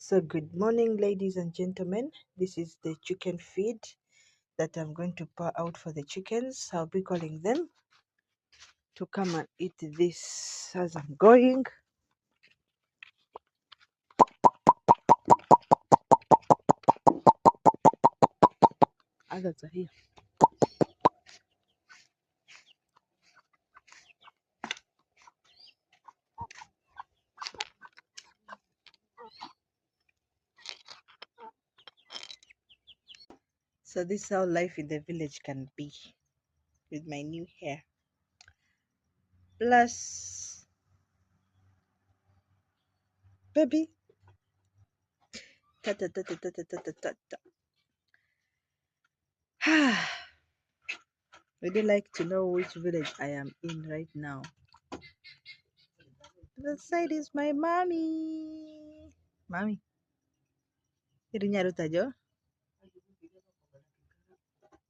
So good morning, ladies and gentlemen. This is the chicken feed that I'm going to pour out for the chickens. I'll be calling them to come and eat this as I'm going. Others are here. So this is how life in the village can be with my new hair. Plus, baby. Ta ta ta ta ta ta ta ta ta. Would you like to know which village I am in right now? The side is my mommy. Mommy. Irinya rutajo.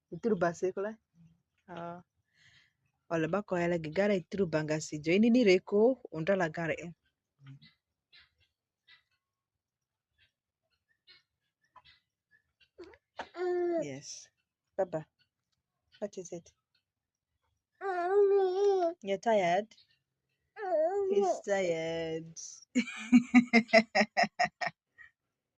Ituru basekula. Wala bako yala gigara ituru bangasi jo ini ni reko undala gare. Yes. Baba, what is it? You're tired? He's tired.